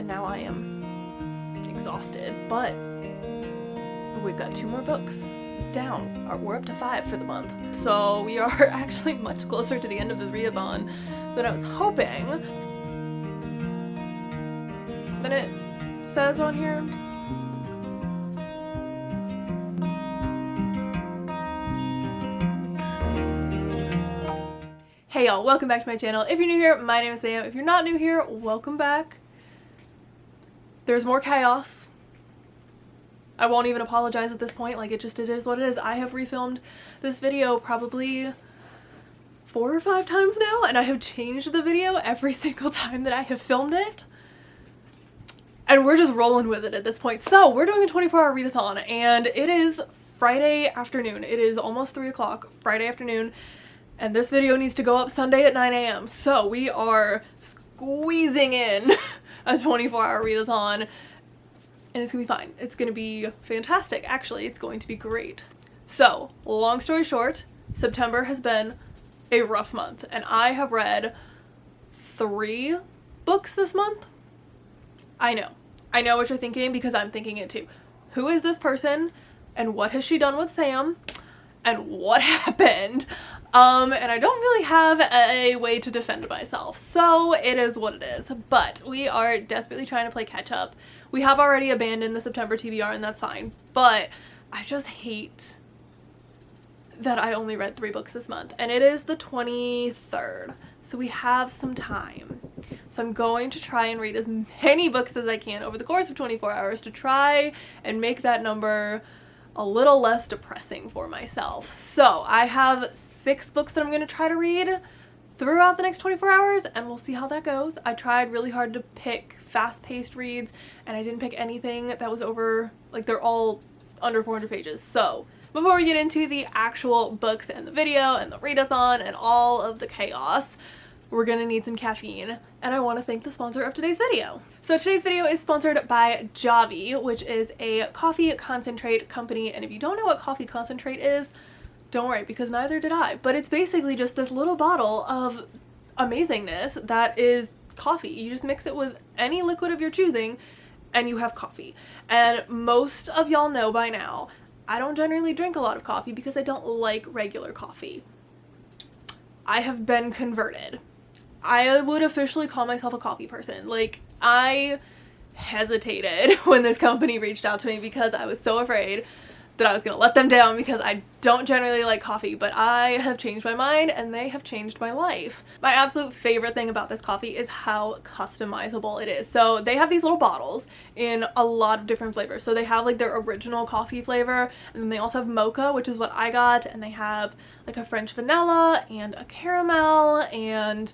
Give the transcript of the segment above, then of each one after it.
now I am exhausted, but we've got 2 more books down. We're up to 5 for the month. So we are actually much closer to the end of this readathon than I was hoping. Then it says on here, hey y'all, welcome back to my channel. If you're new here, my name is Sam. If you're not new here, welcome back. There's more chaos. I won't even apologize at this point, like it is what it is. I have refilmed this video probably 4 or 5 times now, and I have changed the video every single time that I have filmed it. And we're just rolling with it at this point. So we're doing a 24-hour readathon, and it is Friday afternoon. It is almost 3 o'clock Friday afternoon. And this video needs to go up Sunday at 9 a.m. So we are squeezing in a 24-hour readathon, and it's gonna be fine. It's gonna be fantastic. Actually, it's going to be great. So, long story short, September has been a rough month, and I have read 3 books this month. I know what you're thinking, because I'm thinking it too. Who is this person, and what has she done with Sam, and what happened? And I don't really have a way to defend myself, so it is what it is. But we are desperately trying to play catch up. We have already abandoned the September TBR, and that's fine, but I just hate that I only read 3 books this month, and it is the 23rd, so we have some time. So I'm going to try and read as many books as I can over the course of 24 hours to try and make that number a little less depressing for myself. So I have 6 books that I'm going to try to read throughout the next 24 hours, and we'll see how that goes. I tried really hard to pick fast-paced reads, and I didn't pick anything that was over, like, they're all under 400 pages. So before we get into the actual books and the video and the readathon and all of the chaos, we're gonna need some caffeine, and I want to thank the sponsor of today's video. So today's video is sponsored by Javy, which is a coffee concentrate company, and if you don't know what coffee concentrate is, don't worry, because neither did I. But it's basically just this little bottle of amazingness that is coffee. You just mix it with any liquid of your choosing, and you have coffee. And most of y'all know by now, I don't generally drink a lot of coffee because I don't like regular coffee. I have been converted. I would officially call myself a coffee person. Like, I hesitated when this company reached out to me because I was so afraid that I was gonna let them down because I don't generally like coffee, but I have changed my mind and they have changed my life. My absolute favorite thing about this coffee is how customizable it is. So they have these little bottles in a lot of different flavors. So they have like their original coffee flavor, and then they also have mocha, which is what I got, and they have like a French vanilla and a caramel, and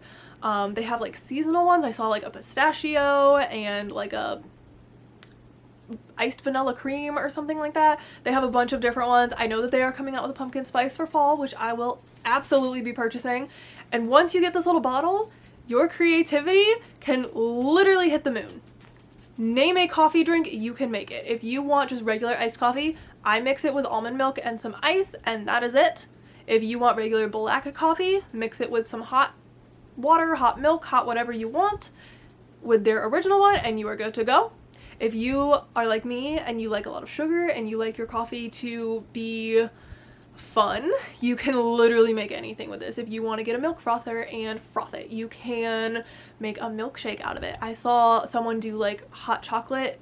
they have like seasonal ones. I saw like a pistachio and like a iced vanilla cream or something like that. They have a bunch of different ones. I know that they are coming out with a pumpkin spice for fall, which I will absolutely be purchasing. And once you get this little bottle, your creativity can literally hit the moon. Name a coffee drink, you can make it. If you want just regular iced coffee, I mix it with almond milk and some ice, and that is it. If you want regular black coffee, mix it with some hot water, hot milk, hot whatever you want with their original one, and you are good to go. If you are like me and you like a lot of sugar and you like your coffee to be fun, you can literally make anything with this. If you want to get a milk frother and froth it, you can make a milkshake out of it. I saw someone do like hot chocolate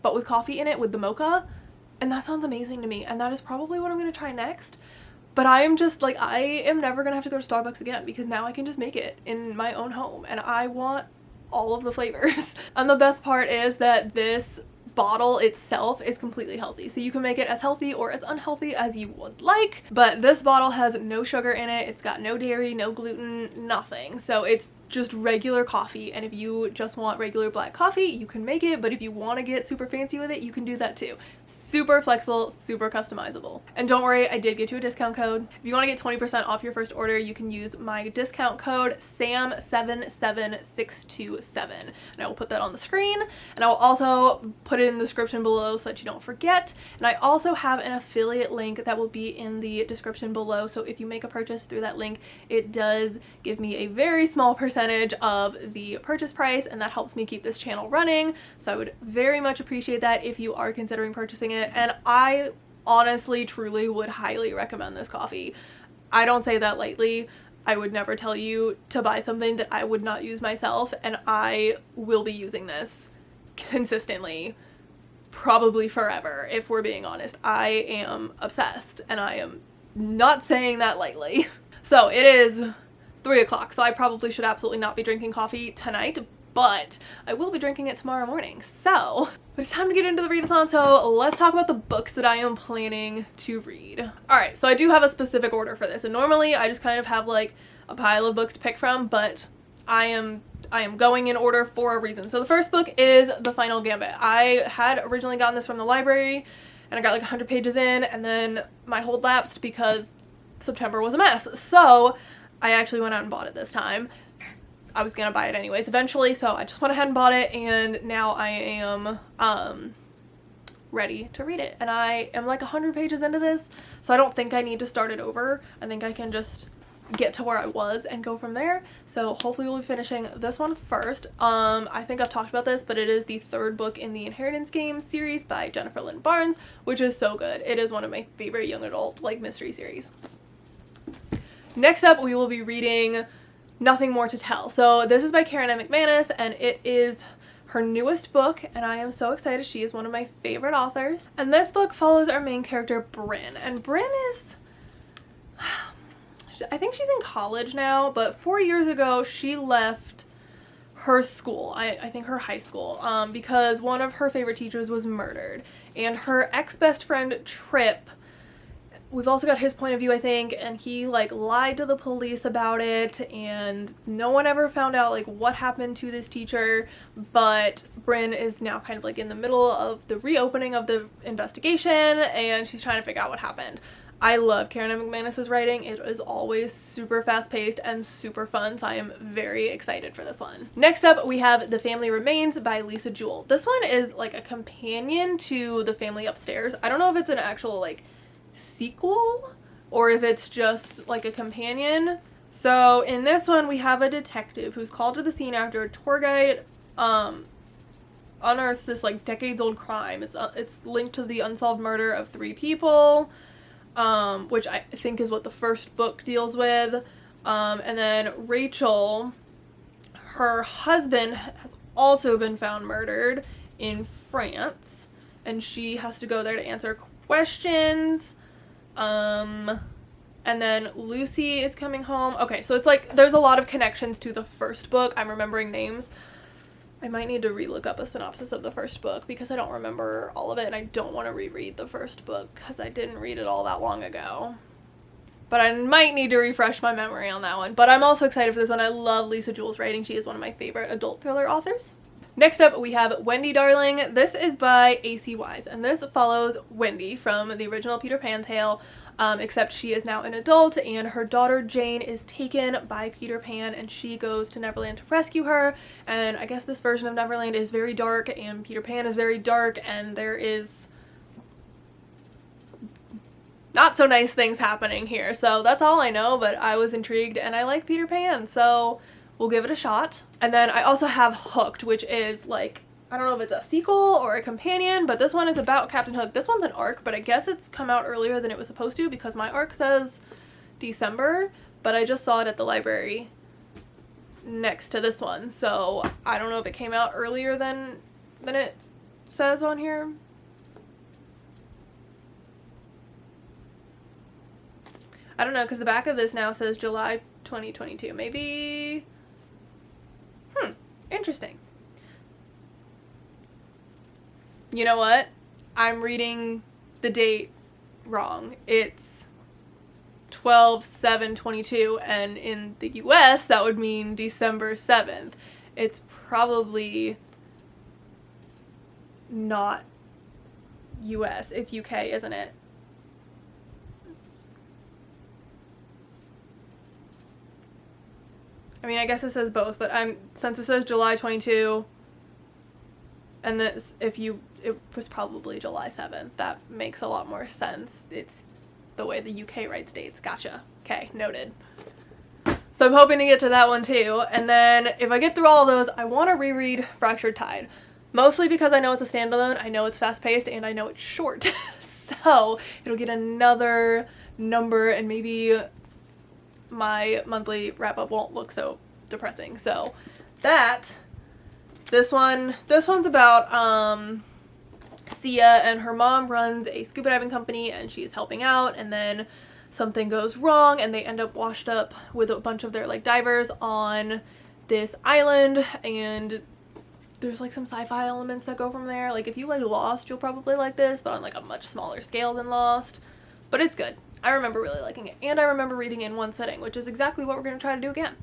but with coffee in it with the mocha, and that sounds amazing to me, and that is probably what I'm going to try next. But I am just like, I am never going to have to go to Starbucks again because now I can just make it in my own home, and I want all of the flavors. And the best part is that this bottle itself is completely healthy, so you can make it as healthy or as unhealthy as you would like, but this bottle has no sugar in it, it's got no dairy, no gluten, nothing. So it's just regular coffee, and if you just want regular black coffee, you can make it, but if you want to get super fancy with it, you can do that too. Super flexible, super customizable. And don't worry, I did get you a discount code. If you want to get 20% off your first order, you can use my discount code SAM77627, and I will put that on the screen, and I will also put it in the description below so that you don't forget. And I also have an affiliate link that will be in the description below, so if you make a purchase through that link, it does give me a very small percentage percentage of the purchase price, and that helps me keep this channel running. So I would very much appreciate that if you are considering purchasing it. And I honestly, truly would highly recommend this coffee. I don't say that lightly. I would never tell you to buy something that I would not use myself, and I will be using this consistently, probably forever, if we're being honest. I am obsessed, and I am not saying that lightly. So it is 3 o'clock, so I probably should absolutely not be drinking coffee tonight, but I will be drinking it tomorrow morning. So it's time to get into the readathon, so let's talk about the books that I am planning to read. Alright, so I do have a specific order for this, and normally I just kind of have like a pile of books to pick from, but I am going in order for a reason. So the first book is The Final Gambit. I had originally gotten this from the library, and I got like 100 pages in, and then my hold lapsed because September was a mess. So I actually went out and bought it this time. I was gonna buy it anyways eventually, so I just went ahead and bought it, and now I am ready to read it. And I am like 100 pages into this, so I don't think I need to start it over. I think I can just get to where I was and go from there. So hopefully we'll be finishing this one first. I think I've talked about this, but it is the third book in the Inheritance Games series by Jennifer Lynn Barnes, which is so good. It is one of my favorite young adult like mystery series. Next up, we will be reading Nothing More to Tell. So this is by Karen M. McManus, and it is her newest book, and I am so excited. She is one of my favorite authors. And this book follows our main character, Bryn. And Bryn is, I think she's in college now, but 4 years ago she left her school, I think her high school, because one of her favorite teachers was murdered. And her ex-best friend, Trip, we've also got his point of view, I think, and he like lied to the police about it, and no one ever found out like what happened to this teacher. But Bryn is now kind of like in the middle of the reopening of the investigation, and she's trying to figure out what happened. I love Karen M. McManus's writing. It is always super fast-paced and super fun, so I am very excited for this one. Next up, we have The Family Remains by Lisa Jewell. This one is like a companion to The Family Upstairs. I don't know if it's an actual like sequel or if it's just like a companion. So in this one we have a detective who's called to the scene after a tour guide unearths this like decades old crime. It's linked to the unsolved murder of 3 people, which I think is what the first book deals with. And then Rachel, her husband has also been found murdered in France, and she has to go there to answer questions. And then Lucy is coming home. Okay, so it's like there's a lot of connections to the first book. I'm remembering names. I might need to relook up a synopsis of the first book because I don't remember all of it, and I don't want to reread the first book because I didn't read it all that long ago. But I might need to refresh my memory on that one. But I'm also excited for this one. I love Lisa Jewell's writing. She is one of my favorite adult thriller authors. Next up, we have Wendy Darling. This is by A.C. Wise, and this follows Wendy from the original Peter Pan tale, except she is now an adult, and her daughter Jane is taken by Peter Pan, and she goes to Neverland to rescue her. And I guess this version of Neverland is very dark, and Peter Pan is very dark, and there is not so nice things happening here. So that's all I know, but I was intrigued, and I like Peter Pan, so we'll give it a shot. And then I also have Hooked, which is like, I don't know if it's a sequel or a companion, but this one is about Captain Hook. This one's an arc, but I guess it's come out earlier than it was supposed to because my arc says December, but I just saw it at the library next to this one. So I don't know if it came out earlier than it says on here. I don't know, because the back of this now says July 2022. Maybe. Interesting. You know what? I'm reading the date wrong. It's 12/7/22, and in the US that would mean December 7th. It's probably not US. It's UK, isn't it? I mean, I guess it says both, but since it says July 22, and this, it was probably July 7th. That makes a lot more sense. It's the way the UK writes dates. Gotcha. Okay, noted. So So I'm hoping to get to that one too. And then if I get through all of those, I want to reread Fractured Tide. Mostly because I know it's a standalone, I know it's fast-paced, and I know it's short. So it'll get another number, and maybe my monthly wrap-up won't look so depressing. So this one's about Sia, and her mom runs a scuba diving company, and she's helping out, and then something goes wrong, and they end up washed up with a bunch of their like divers on this island, and there's like some sci-fi elements that go from there. Like if you like Lost, you'll probably like this, but on like a much smaller scale than Lost. But it's good. I remember really liking it, and I remember reading it in one sitting, which is exactly what we're going to try to do again.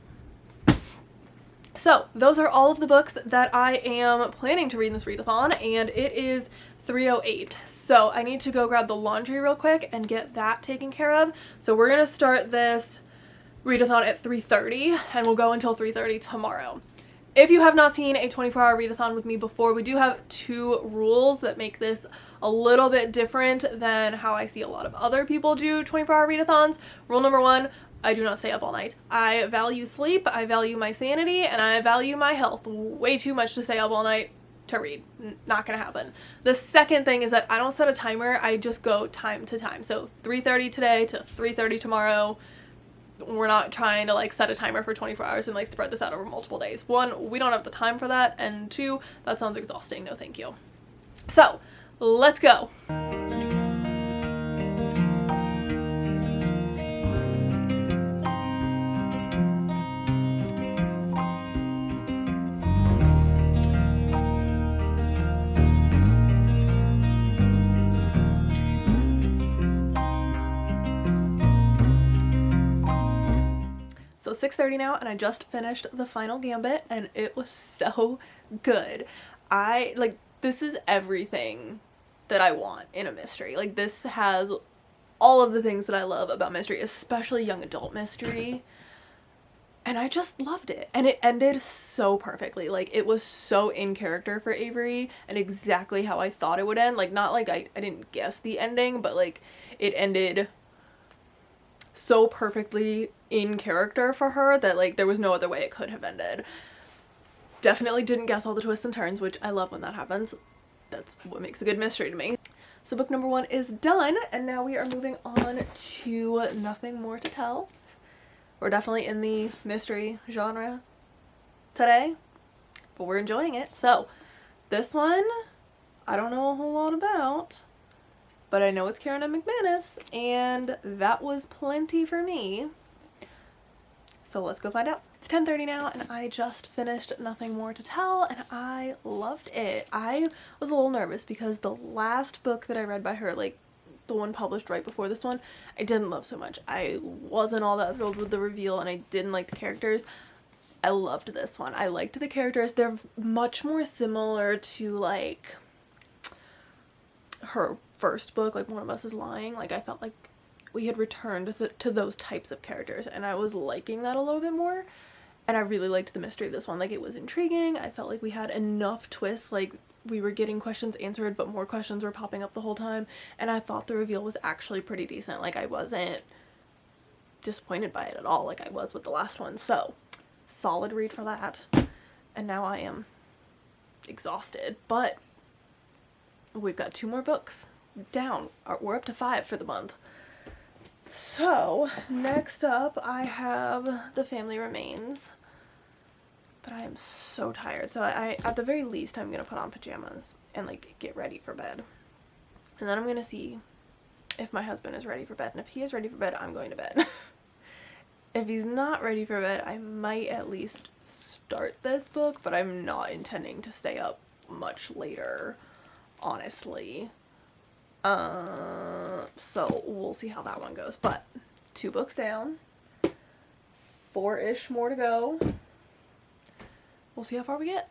So those are all of the books that I am planning to read in this readathon, and it is 3:08. So I need to go grab the laundry real quick and get that taken care of. So we're going to start this readathon at 3:30, and we'll go until 3:30 tomorrow. If you have not seen a 24-hour readathon with me before, we do have 2 rules that make this a little bit different than how I see a lot of other people do 24-hour readathons. Rule number 1, I do not stay up all night. I value sleep, I value my sanity, and I value my health way too much to stay up all night to read. Not gonna happen. The second thing is that I don't set a timer, I just go time to time. So 3:30 today to 3:30 tomorrow. We're not trying to like set a timer for 24 hours and like spread this out over multiple days. 1, we don't have the time for that, and 2, that sounds exhausting. No thank you. So let's go. So it's 6:30 now, and I just finished the final gambit, and it was so good. This is everything that I want in a mystery. Like, this has all of the things that I love about mystery, especially young adult mystery. And I just loved it. And it ended so perfectly. Like, it was so in character for Avery and exactly how I thought it would end. Like, not like I didn't guess the ending, but like it ended so perfectly in character for her that like there was no other way it could have ended. Definitely didn't guess all the twists and turns, which I love when that happens. That's what makes a good mystery to me. So book number 1 is done, and now we are moving on to Nothing More to Tell. We're definitely in the mystery genre today, but we're enjoying it. So this one, I don't know a whole lot about, but I know it's Karen and McManus, and that was plenty for me. So let's go find out. It's 10:30 now, and I just finished Nothing More to Tell, and I loved it. I was a little nervous because the last book that I read by her, like the one published right before this one, I didn't love so much. I wasn't all that thrilled with the reveal, and I didn't like the characters. I loved this one. I liked the characters. They're much more similar to like her first book, like One of Us is Lying. Like, I felt like we had returned to those types of characters, and I was liking that a little bit more. And I really liked the mystery of this one. Like, it was intriguing. I felt like we had enough twists. Like, we were getting questions answered, but more questions were popping up the whole time. And I thought the reveal was actually pretty decent. Like, I wasn't disappointed by it at all, like I was with the last one. So, solid read for that. And now I am exhausted. But we've got 2 more books down. We're up to 5 for the month. So, next up I have The Family Remains. But I am so tired. So I at the very least, I'm going to put on pajamas and like get ready for bed. And then I'm going to see if my husband is ready for bed. And if he is ready for bed, I'm going to bed. If he's not ready for bed, I might at least start this book, but I'm not intending to stay up much later, honestly. So we'll see how that one goes. But 2 books down, 4-ish more to go. We'll see how far we get.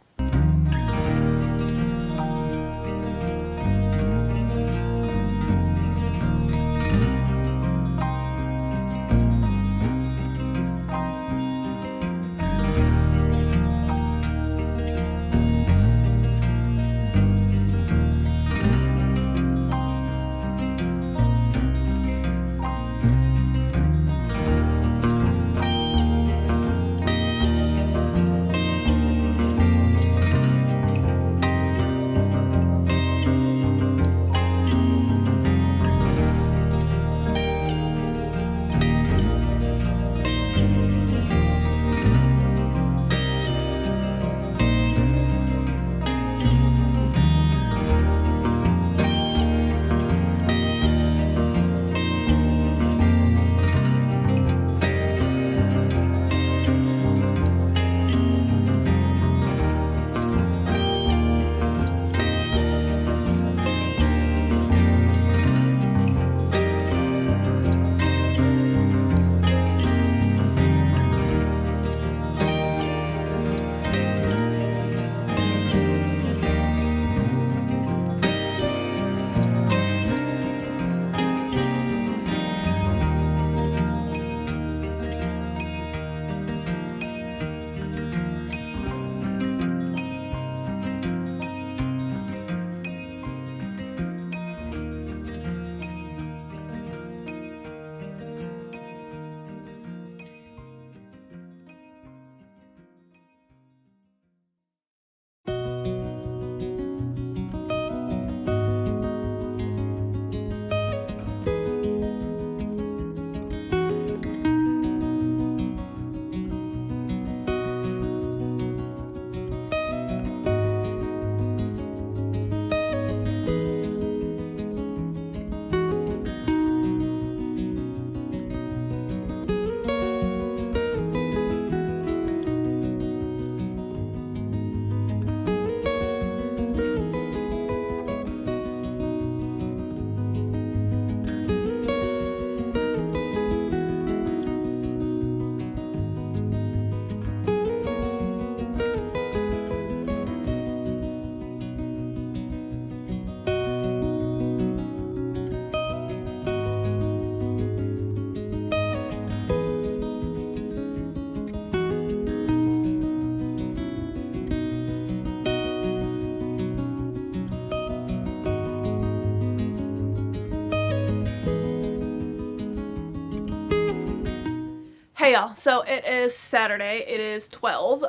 Hey y'all, so it is Saturday, it is 12,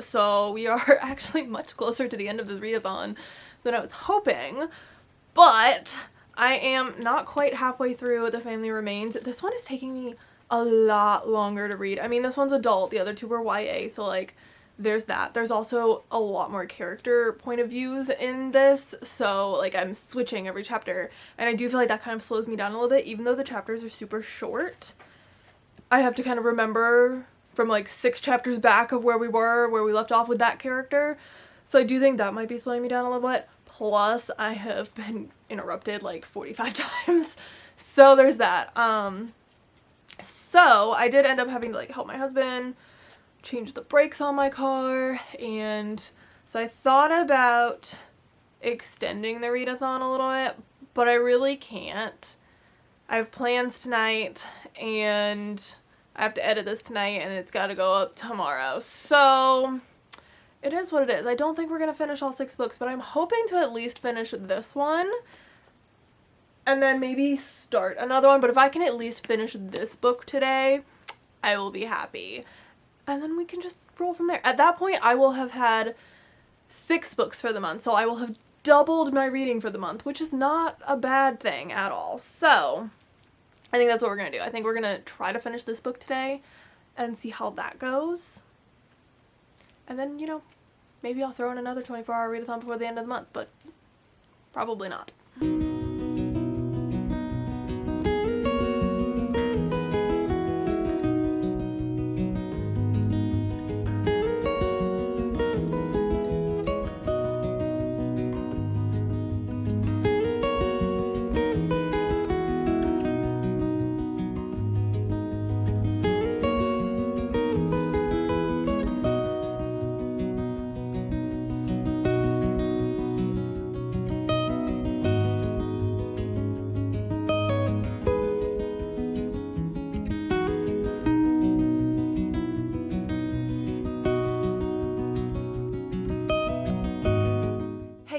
so we are actually much closer to the end of this readathon than I was hoping, but I am not quite halfway through The Family Remains. This one is taking me a lot longer to read. I mean, this one's adult, the other two were YA, so like, there's that. There's also a lot more character point of views in this, so like I'm switching every chapter, and I do feel like that kind of slows me down a little bit, even though the chapters are super short. I have to kind of remember from like 6 chapters back of where we left off with that character. So I do think that might be slowing me down a little bit. Plus, I have been interrupted like 45 times. So there's that. So I did end up having to like help my husband change the brakes on my car. And so I thought about extending the readathon a little bit, but I really can't. I have plans tonight and I have to edit this tonight and it's got to go up tomorrow. So it is what it is. I don't think we're going to finish all 6 books, but I'm hoping to at least finish this one and then maybe start another one. But if I can at least finish this book today, I will be happy. And then we can just roll from there. At that point, I will have had 6 books for the month. So I will have doubled my reading for the month, which is not a bad thing at all. So I think that's what we're going to do. I think we're going to try to finish this book today and see how that goes. And then, you know, maybe I'll throw in another 24-hour readathon before the end of the month, but probably not.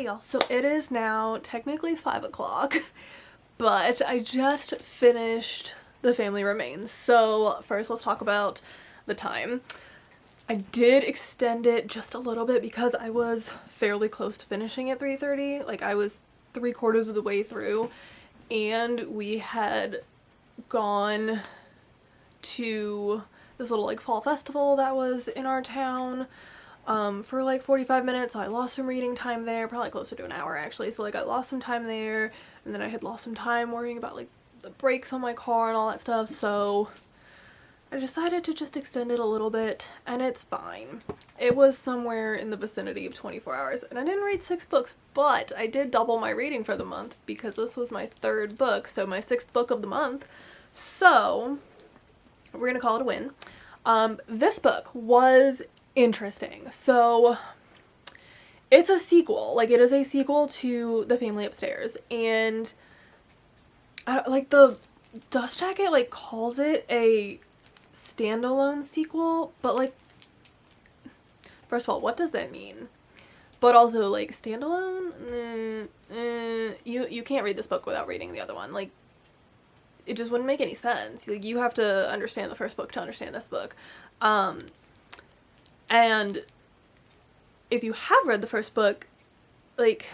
Y'all, so it is now technically 5 o'clock, but I just finished The Family Remains. So first let's talk about the time. I did extend it just a little bit because I was fairly close to finishing at 3:30. Like I was 3/4 of the way through, and we had gone to this little like fall festival that was in our town for like 45 minutes. So I lost some reading time there, probably closer to an hour actually. So like I lost some time there, and then I had lost some time worrying about like the brakes on my car and all that stuff. So I decided to just extend it a little bit, and it's fine. It was somewhere in the vicinity of 24 hours, and I didn't read 6 books, but I did double my reading for the month because this was my 3rd book, so my 6th book of the month. So we're gonna call it a win. This book was interesting. So it's a sequel, like it is a sequel to The Family Upstairs, and like the dust jacket like calls it a standalone sequel, but like first of all, what does that mean? But also like standalone, you can't read this book without reading the other one. Like it just wouldn't make any sense. Like you have to understand the first book to understand this book. And if you have read the first book, like,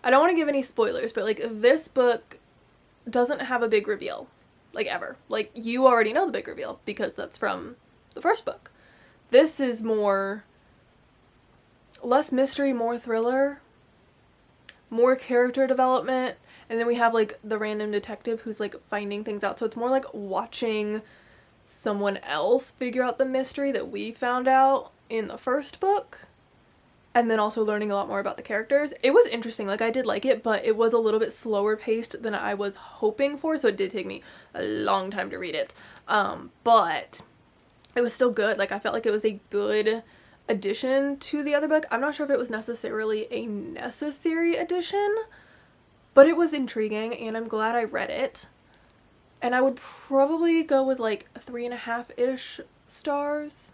I don't want to give any spoilers, but like this book doesn't have a big reveal, like ever. Like you already know the big reveal because that's from the first book. This is less mystery, more thriller, more character development, and then we have like the random detective who's like finding things out. So it's more like watching someone else figure out the mystery that we found out in the first book, and then also learning a lot more about the characters. It was interesting, like I did like it, but it was a little bit slower paced than I was hoping for, so it did take me a long time to read it, but it was still good. Like I felt like it was a good addition to the other book. I'm not sure if it was necessarily a necessary addition, but it was intriguing and I'm glad I read it. And I would probably go with like 3.5-ish stars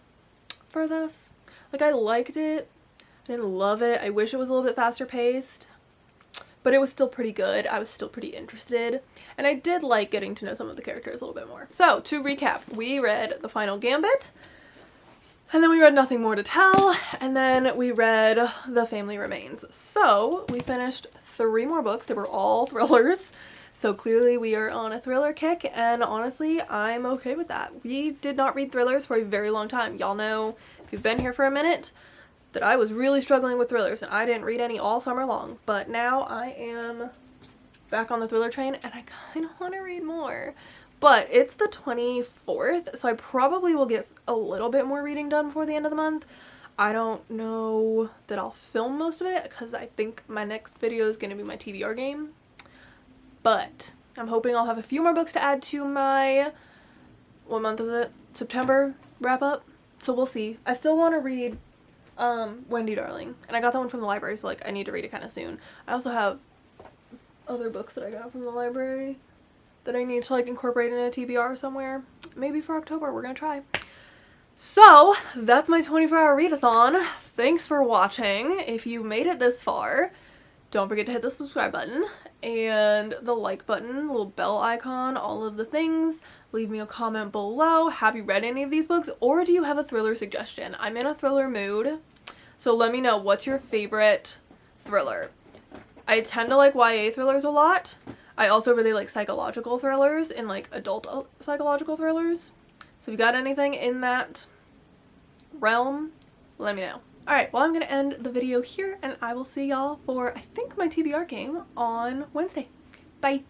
for this. Like I liked it. I didn't love it. I wish it was a little bit faster paced. but it was still pretty good. I was still pretty interested, and I did like getting to know some of the characters a little bit more. So to recap, we read The Final Gambit, and then we read Nothing More to Tell, and then we read The Family Remains. So we finished 3 more books. They were all thrillers. So clearly we are on a thriller kick, and honestly, I'm okay with that. We did not read thrillers for a very long time. Y'all know, if you've been here for a minute, that I was really struggling with thrillers, and I didn't read any all summer long. But now I am back on the thriller train, and I kind of want to read more. But it's the 24th, so I probably will get a little bit more reading done before the end of the month. I don't know that I'll film most of it, because I think my next video is going to be my TBR game. But I'm hoping I'll have a few more books to add to my, what month is it? September wrap up. So we'll see. I still want to read Wendy Darling, and I got that one from the library, so like I need to read it kind of soon. I also have other books that I got from the library that I need to like incorporate in a TBR somewhere. Maybe for October, we're gonna try. So that's my 24-hour readathon. Thanks for watching. If you made it this far, don't forget to hit the subscribe button and the like button, the little bell icon, all of the things. Leave me a comment below. Have you read any of these books, or do you have a thriller suggestion? I'm in a thriller mood, so let me know, what's your favorite thriller? I tend to like YA thrillers a lot. I also really like psychological thrillers and like adult psychological thrillers. So if you got anything in that realm, let me know. Alright, well I'm going to end the video here, and I will see y'all for, I think, my TBR game on Wednesday. Bye!